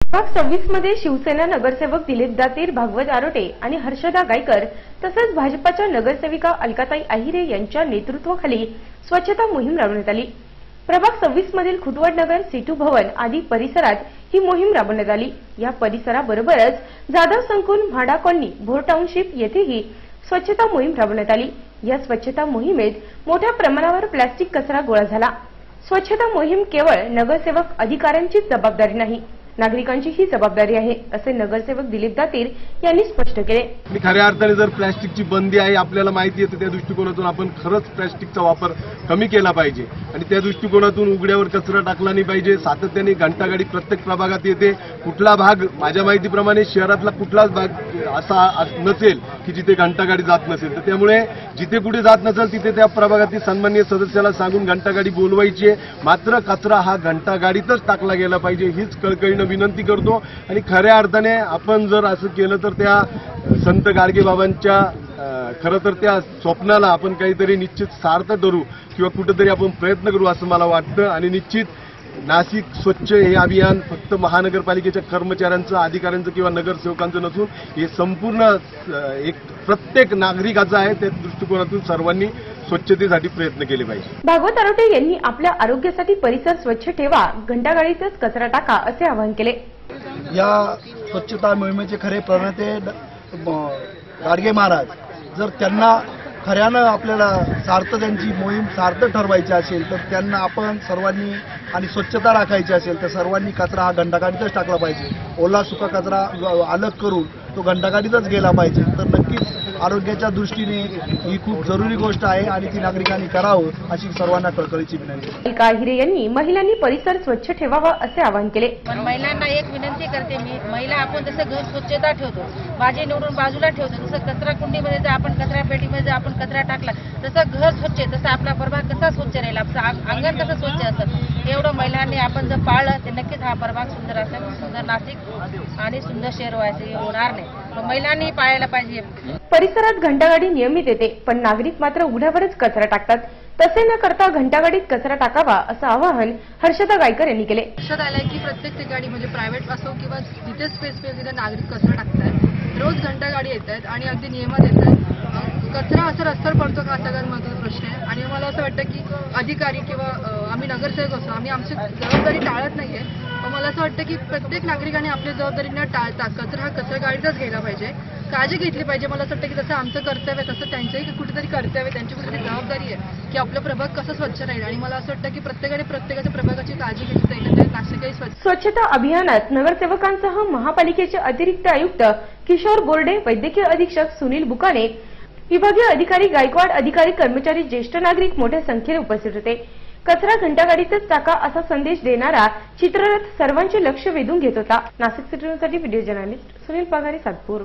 भाग 26 मध्ये शिवसेना नगरसेवक दिलीप दातीर, भागवत आरोटे आणि हर्षदा गायकर तसेच भाजपाच्या नगरसेविका अलकाताई आहिरे यांच्या नेतृत्वाखाली स्वच्छता मोहीम राबवण्यात आली। प्रभाग 26 मधील खुटवड नगर, सीटू भवन आदी परिसरात ही मोहीम राबवण्यात आली। या परिसराबरोबरच जाधव संकुल, म्हाडा कॉलनी, भोर टाउनशिप येथेही स्वच्छता मोहीम राबवण्यात आली। या स्वच्छता मोहिमेत मोठ्या प्रमाणावर प्लास्टिक कचरा गोळा झाला। स्वच्छता मोहीम केवळ नगरसेवक अधिकाऱ्यांची जबाबदारी नाही, नागरिकांची ही जबाबदारी आहे, असे नगरसेवक दिलीप दातीर यांनी स्पष्ट केले। खऱ्या अर्थाने जर प्लास्टिकची बंदी आहे आपल्याला माहिती आहे, त्या दृष्टिकोनातून आपण खरंच प्लास्टिकचा वापर कमी केला पाहिजे आणि त्या दृष्टिकोनातून उघड्यावर कचरा टाकला नाही पाहिजे। सातत्याने घंटागाडी प्रत्येक प्रभागात येते। कुठला भाग माझ्या माहितीप्रमाणे शहरातला कुठलाच भाग असा नसेल की जिथे घंटागाडी जात नसेल, तर त्यामुळे जिथे कुठे जात नसेल तिथे त्या प्रभागातील सन्माननीय सदस्याला सांगून घंटागाडी बोलवायची आहे। मात्र कचरा हा घंटागाडीतच टाकला गेला पाहिजे हीच कळकळीने विनंती करतो। आणि खऱ्या अर्थाने आपण जर असं केलं तर त्या संत गाडगेबाबांच्या खरं तर त्या स्वप्नाला आपण काहीतरी निश्चित सार्थ करू किंवा कुठेतरी आपण प्रयत्न करू असं मला वाटतं। आणि निश्चित नाशिक स्वच्छ हे अभियान फक्त महानगरपालिकेच्या कर्मचाऱ्यांचं, अधिकाऱ्यांचं किंवा नगरसेवकांचं नसून हे संपूर्ण एक प्रत्येक नागरिकाचं आहे। त्या दृष्टिकोनातून सर्वांनी स्वच्छतेसाठी प्रयत्न केले पाहिजे। भागवत आरोटे यांनी आपल्या आरोग्यासाठी परिसर स्वच्छ ठेवा, घंटागाडीतच कचरा टाका असे आवाहन केले। या स्वच्छता मोहिमेचे खरे प्रणेते गाडगे महाराज, जर त्यांना खऱ्यानं आपल्याला त्यांची मोहीम सार्थ ठरवायची असेल तर त्यांना आपण सर्वांनी आणि स्वच्छता राखायची असेल तर सर्वांनी कचरा हा घंटागाडीतच टाकला पाहिजे। ओला सुका कचरा अलग करून तो घंटागाडीतच गेला पाहिजे। तर नक्कीच आरोग्याच्या दृष्टीने ही खूप जरुरी गोष्ट आहे आणि ती नागरिकांनी करावं अशी सर्वांना कळकळीची विनंती। अलका आहिरे यांनी महिलांनी परिसर स्वच्छ ठेवावा असे आवाहन केले। पण महिलांना एक विनंती करते मी, महिला आपण जसं घर स्वच्छता ठेवतो, भाजी निवडून बाजूला ठेवतो, जसं कचरा कुंडीमध्ये जर आपण कचरा पेटीमध्ये जर आपण कचरा टाकला तसं घर स्वच्छ, तसं आपला प्रभाग कसा स्वच्छ राहील, आपलं अंगण कसं स्वच्छ असतं, एवढं महिलांनी आपण जर पाळलं तर नक्कीच हा प्रभाग सुंदर असेल, सुंदर नाशिक आणि सुंदर शहर व्हायचं होणार नाही। महिलांनी पाळायला पाहिजे। परिसरात घंटागाडी नियमित येते, पण नागरिक मात्र उघड्यावरच कचरा टाकतात। तसे न करता घंटागाडीत कचरा टाकावा असं आवाहन हर्षदा गायकर यांनी केले। लक्षात आलंय की प्रत्येक ठिकाणी म्हणजे प्रायव्हेट असो किंवा जिथे स्पेस तिथे नागरिक कचरा टाकतात, रोज घंटागाडी येत आहेत आणि अगदी नियमात येत आहेत। कचरा असं रस्त्यावर पडतो का असा महत्त्वाचा प्रश्न आहे आणि मला असं वाटतं की अधिकारी किंवा आम्ही नगरसेवक असो, आम्ही आमची जबाबदारी टाळत नाहीये, पण मला असं वाटतं की प्रत्येक नागरिकाने आपल्या जबाबदारी न टाळता कचरा हा कचरा गाडीतच घ्यायला पाहिजे, काळजी घेतली पाहिजे। मला असं वाटतं की जसं आमचं कर्तव्य तसं त्यांचंही कुठेतरी कर्तव्य आहे, त्यांची कुठेतरी जबाबदारी आहे की आपलं प्रभाग कसं स्वच्छ राहील आणि मला असं वाटतं की प्रत्येकाने प्रत्येकाच्या प्रभागाची काळजी घेतली पाहिजे। नाशिकही स्वच्छता अभियानात नगरसेवकांसह महापालिकेचे अतिरिक्त आयुक्त किशोर बोर्डे, वैद्यकीय अधीक्षक सुनील बुकाने, विभागीय अधिकारी गायकवाड, अधिकारी, कर्मचारी, ज्येष्ठ नागरिक मोठ्या संख्येने उपस्थित होते। कचरा घंटागाडीतच टाका असा संदेश देणारा चित्ररथ सर्वांचे लक्ष वेधून घेत होता। नाशिक सिटी न्यूजसाठी व्हिडिओ जर्नलिस्ट सुनील पगारे, सातपूर।